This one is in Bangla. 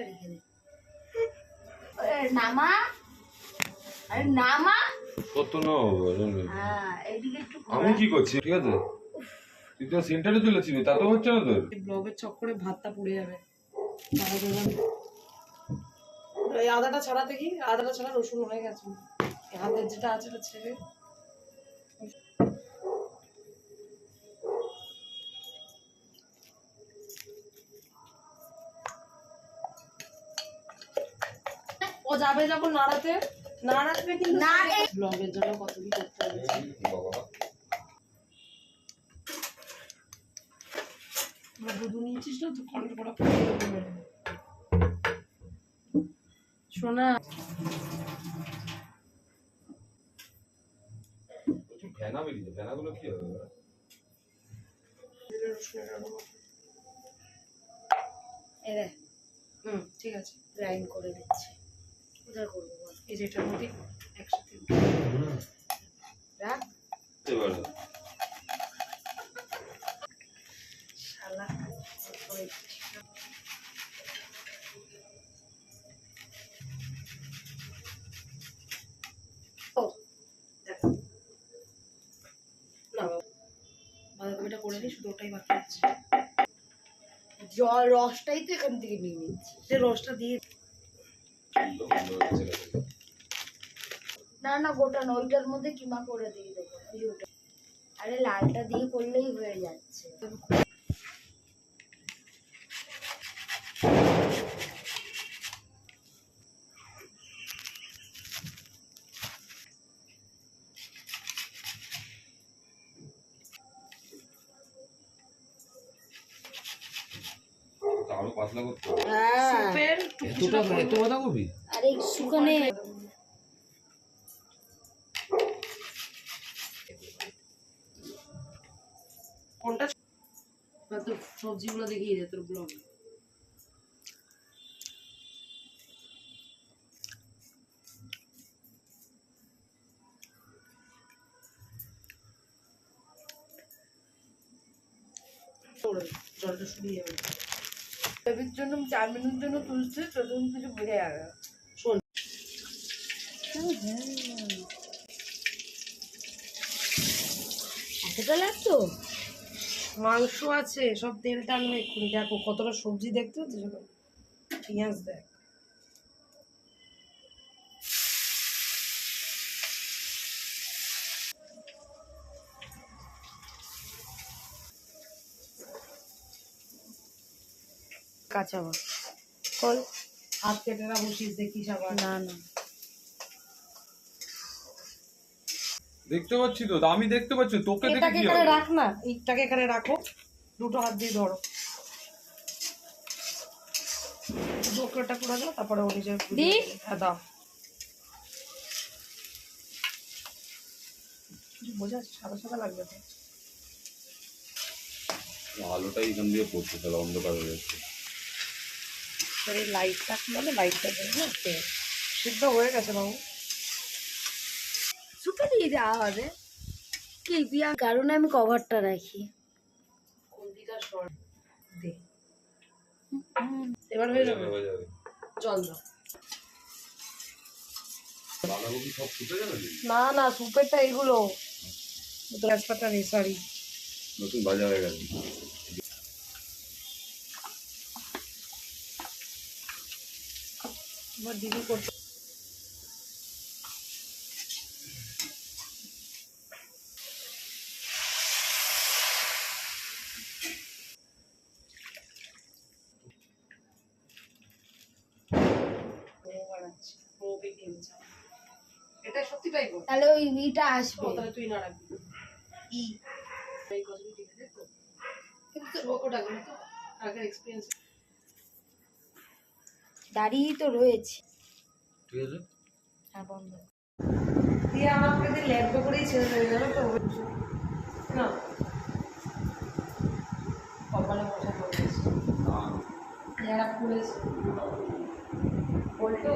একটা রেখে দে। নামা, আরে নামা কত না। হ্যাঁ এইদিকে একটু আমি কি করছি? ঠিক আছে, তুই তো সেন্টারে চলেছিলি, তা তো হচ্ছে না তোর। ব্লগের চক্করে ভাতটা পুড়ে যাবে। এই আদাটা ছাড়াতে কি, আদাটা ছাড়া রসুন হয়ে গেছে, হাতের যেটা আছে এটা ছেড়ে। ও যাবে যখন নাড়াতে, নাড়াতে কিন্তু ব্লগের জন্য কত কি করতে হবে। দুধু নিয়েছিস না তো, কন্ট্রোল করা শোনা। ফেনা বেরিয়েছে, ফেনাগুলো কি হবে? ঠিক আছে, গ্রাইন্ড করে দিচ্ছি। কোথায় করবো বল? এই যে এটার মধ্যে একসাথে রাখ। এবার শালা করে দিচ্ছি। ও দেখো না, বাঁধাকপিটা করে নিই, শুধু ওটাই বাকি আছে। জল রসটাই তো এখান থেকে নিয়ে নিচ্ছি। যে রসটা দিয়ে না না গোটা না, ওইটার মধ্যে কিমা করে দিয়ে দেবো। আরে লালটা দিয়ে করলেই হয়ে যাচ্ছে। আরো পাতলা করতে সুপের এত বাঁধাকপি। আরে শুকানে কোনটা তোর সবজিগুলো দেখিয়ে দে তোর ব্লগ। জলটা শুকিয়ে যাবে। বেবির জন্য 4 মিনিট জন্য তুলছে, তখন কিছু বেড়ে যাবে। শোন এতটা লাগতো? মাংস আছে, সব তেল টানবে এক্ষুনি। দেখো কতটা সবজি দেখতে হচ্ছে, পেঁয়াজ দেখ। কাঁচা বা কল হাত কেটে না বসিস, দেখিস আবার। না না দেখতে পাচ্ছি তো, আমি দেখতে পাচ্ছি, তোকে দেখে এটাকে কি এখানে হবে? রাখ না, এইটাকে এখানে রাখো, দুটো হাত দিয়ে ধরো, ডোকরাটা করে দাও, তারপরে ও নিজের দি। হ্যাঁ দাও। কিছু বোঝা সাদা সাদা লাগবে তো। আলোটাই এখান দিয়ে পড়ছে, তাহলে অন্ধকার হয়ে যাচ্ছে। এই লাইটটা মানে লাইটটা দেবে না, সিদ্ধ হয়ে গেছে বাবু। সুপে দিয়ে দেওয়া হবে কি পিয়া, কারণে আমি কভারটা রাখি। খুন্তিটা সর দে, এবার হয়ে যাবে। হয়ে যাবে। জল দাও। বাঁধাকপি সব ফুটে যাবে নাকি? না না, সুপেরটা এগুলো তেজপাতা নেই, সরি। নতুন ভাজা হয়ে গেছে। আমার দিদি করছে। এটা সত্যি তাই বল, তাহলে ওই ইটা আসবে। তাহলে তুই না রাখবি ই এই কথাটা ঠিক আছে তো, কিন্তু ওটা গুলো তো আগের এক্সপেরিয়েন্স দাঁড়িয়ে তো রয়েছে। ঠিক আছে, হ্যাঁ বন্ধ দিয়ে আমাকে দিয়ে ল্যাব করেই ছেড়ে দেবে, জানো তো না, কপালে মশা পড়েছে যারা পুড়েছে বলতো।